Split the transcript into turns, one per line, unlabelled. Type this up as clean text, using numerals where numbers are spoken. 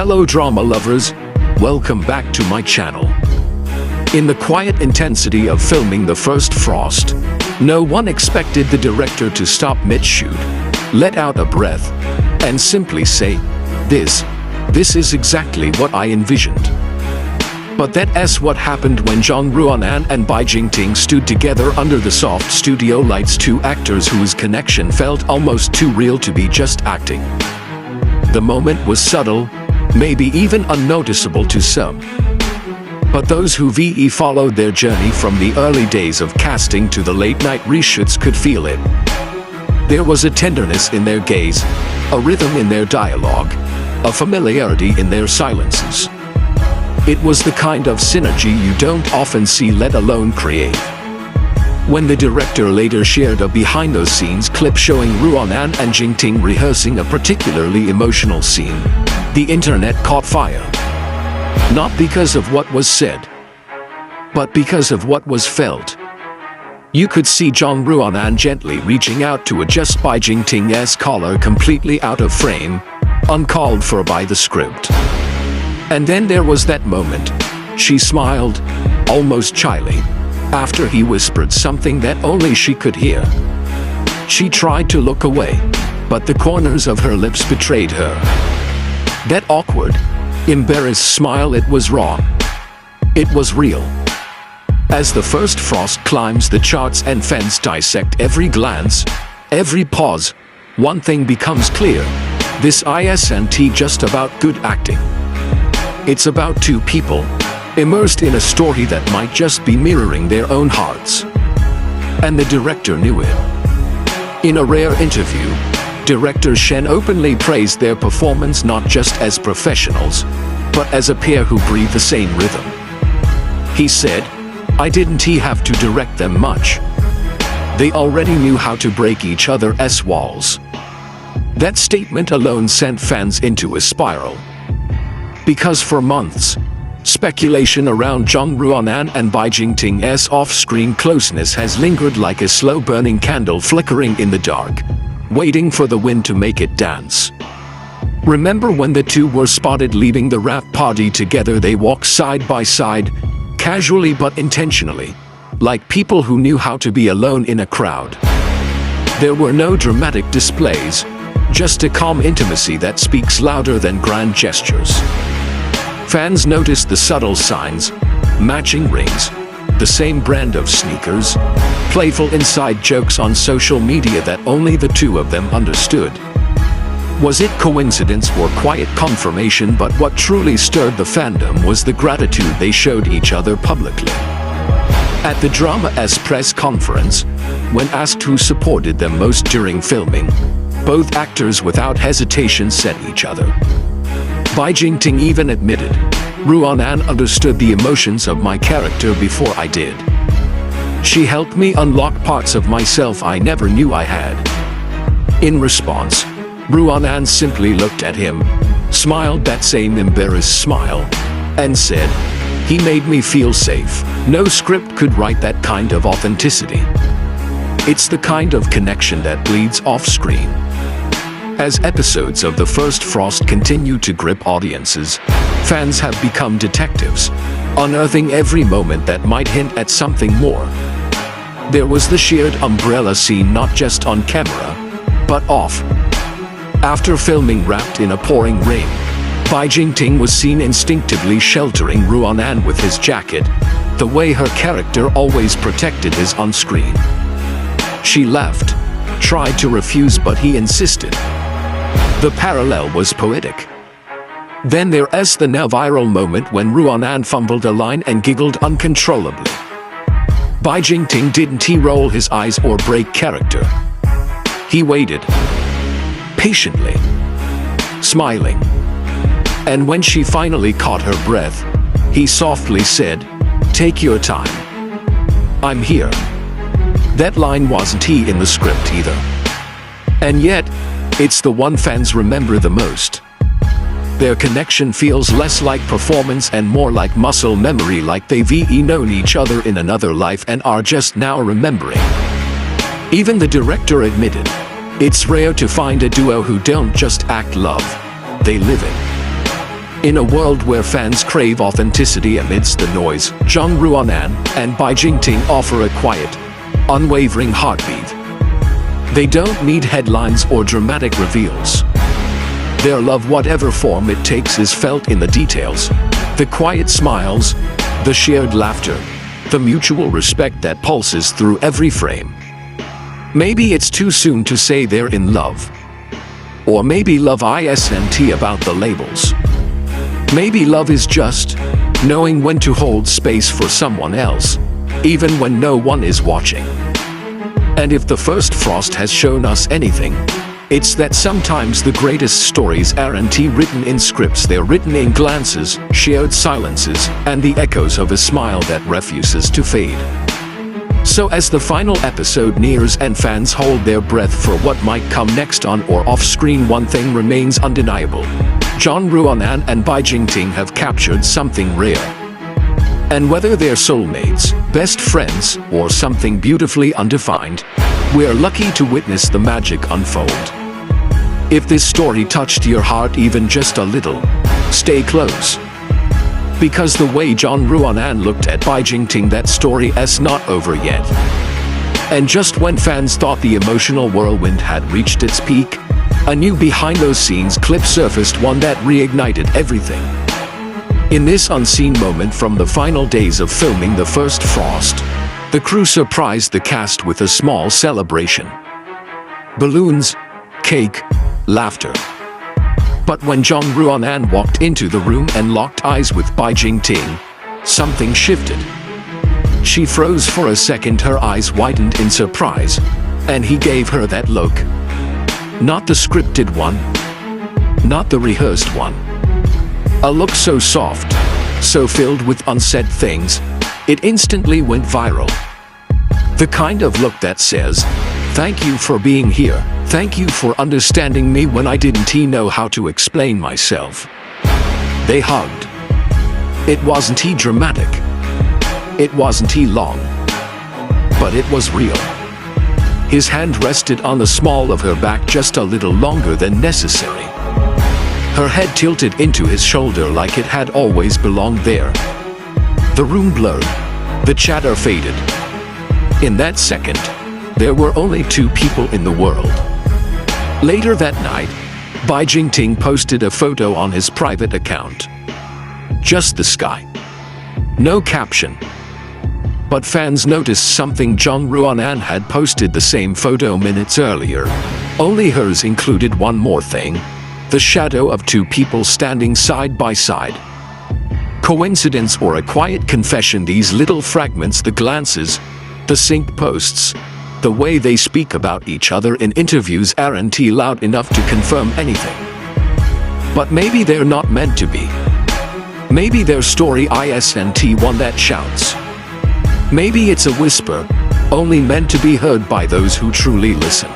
Hello drama lovers, welcome back to my channel. In the quiet intensity of filming the first Frost, no one expected the director to stop mid-shoot, let out a breath, and simply say, This is exactly what I envisioned. But that's what happened when Zhang, Ruonan and Jingting stood together under the soft studio lights, two actors whose connection felt almost too real to be just acting. The moment was subtle, maybe even unnoticeable to some. But those who followed their journey from the early days of casting to the late-night reshoots could feel it. There was a tenderness in their gaze, a rhythm in their dialogue, a familiarity in their silences. It was the kind of synergy you don't often see, let alone create. When the director later shared a behind-the-scenes clip showing Ruonan and Jingting rehearsing a particularly emotional scene, the internet caught fire. Not because of what was said, but because of what was felt. You could see Zhang Ruonan gently reaching out to adjust Jingting's collar completely out of frame, uncalled for by the script. And then there was that moment. She smiled, almost shyly, after he whispered something that only she could hear. She tried to look away, but the corners of her lips betrayed her. That awkward, embarrassed smile, it was raw. It was real. As the first Frost climbs the charts and fans dissect every glance, every pause, one thing becomes clear. This isn't just about good acting. It's about two people, immersed in a story that might just be mirroring their own hearts. And the director knew it. In a rare interview, director Shen openly praised their performance not just as professionals, but as a pair who breathe the same rhythm. He said, I didn't have to direct them much. They already knew how to break each other's walls. That statement alone sent fans into a spiral. Because for months, speculation around Zhang Ruonan and Jingting's off-screen closeness has lingered like a slow-burning candle flickering in the dark, waiting for the wind to make it dance. Remember when the two were spotted leaving the rap party together? They walked side by side, casually but intentionally, like people who knew how to be alone in a crowd. There were no dramatic displays, just a calm intimacy that speaks louder than grand gestures. Fans noticed the subtle signs, matching rings, the same brand of sneakers, playful inside jokes on social media that only the two of them understood. Was it coincidence or quiet confirmation? But what truly stirred the fandom was the gratitude they showed each other publicly. At the drama's press conference, when asked who supported them most during filming, both actors without hesitation said each other. Jingting even admitted, Ruonan understood the emotions of my character before I did. She helped me unlock parts of myself I never knew I had. In response, Ruonan simply looked at him, smiled that same embarrassed smile, and said, He made me feel safe. No script could write that kind of authenticity. It's the kind of connection that bleeds off-screen. As episodes of the first Frost continue to grip audiences, fans have become detectives, unearthing every moment that might hint at something more. There was the shared umbrella scene, not just on camera, but off. After filming wrapped in a pouring rain, Jingting was seen instinctively sheltering Ruonan with his jacket, the way her character always protected his on-screen. She laughed, tried to refuse, but he insisted. The parallel was poetic. Then there's the now viral moment when Ruonan fumbled a line and giggled uncontrollably. Jingting didn't roll his eyes or break character. He waited, patiently, smiling. And when she finally caught her breath, he softly said, Take your time. I'm here. That line wasn't in the script either. And yet, it's the one fans remember the most. Their connection feels less like performance and more like muscle memory, like they've known each other in another life and are just now remembering. Even the director admitted, it's rare to find a duo who don't just act love, they live it. In a world where fans crave authenticity amidst the noise, Zhang, Ruonan, and Jingting offer a quiet, unwavering heartbeat. They don't need headlines or dramatic reveals. Their love, whatever form it takes, is felt in the details. The quiet smiles, the shared laughter, the mutual respect that pulses through every frame. Maybe it's too soon to say they're in love. Or maybe love isn't about the labels. Maybe love is just knowing when to hold space for someone else, even when no one is watching. And if the first Frost has shown us anything, it's that sometimes the greatest stories aren't written in scripts, they're written in glances, shared silences, and the echoes of a smile that refuses to fade. So as the final episode nears and fans hold their breath for what might come next on or off-screen, one thing remains undeniable. Zhang, Ruonan, and Jingting have captured something rare. And whether they're soulmates, best friends, or something beautifully undefined, we're lucky to witness the magic unfold. If this story touched your heart even just a little, stay close. Because the way Zhang, Ruonan looked at Jingting, that story is not over yet. And just when fans thought the emotional whirlwind had reached its peak, a new behind-the-scenes clip surfaced, one that reignited everything. In this unseen moment from the final days of filming the first Frost, the crew surprised the cast with a small celebration. Balloons, cake, laughter. But when Zhang, Ruonan walked into the room and locked eyes with Jingting, something shifted. She froze for a second, her eyes widened in surprise, and he gave her that look. Not the scripted one, not the rehearsed one. A look so soft, so filled with unsaid things, it instantly went viral. The kind of look that says, "Thank you for being here, thank you for understanding me when I didn't know how to explain myself." They hugged. It wasn't dramatic. It wasn't long. But it was real. His hand rested on the small of her back just a little longer than necessary. Her head tilted into his shoulder like it had always belonged there. The room blurred. The chatter faded. In that second, there were only two people in the world. Later that night, Jingting posted a photo on his private account. Just the sky. No caption. But fans noticed something. Zhang, Ruonan had posted the same photo minutes earlier. Only hers included one more thing. The shadow of two people standing side by side. Coincidence or a quiet confession? These little fragments, the glances, the synced posts, the way they speak about each other in interviews aren't loud enough to confirm anything. But maybe they're not meant to be. Maybe their story isn't one that shouts. Maybe it's a whisper, only meant to be heard by those who truly listen.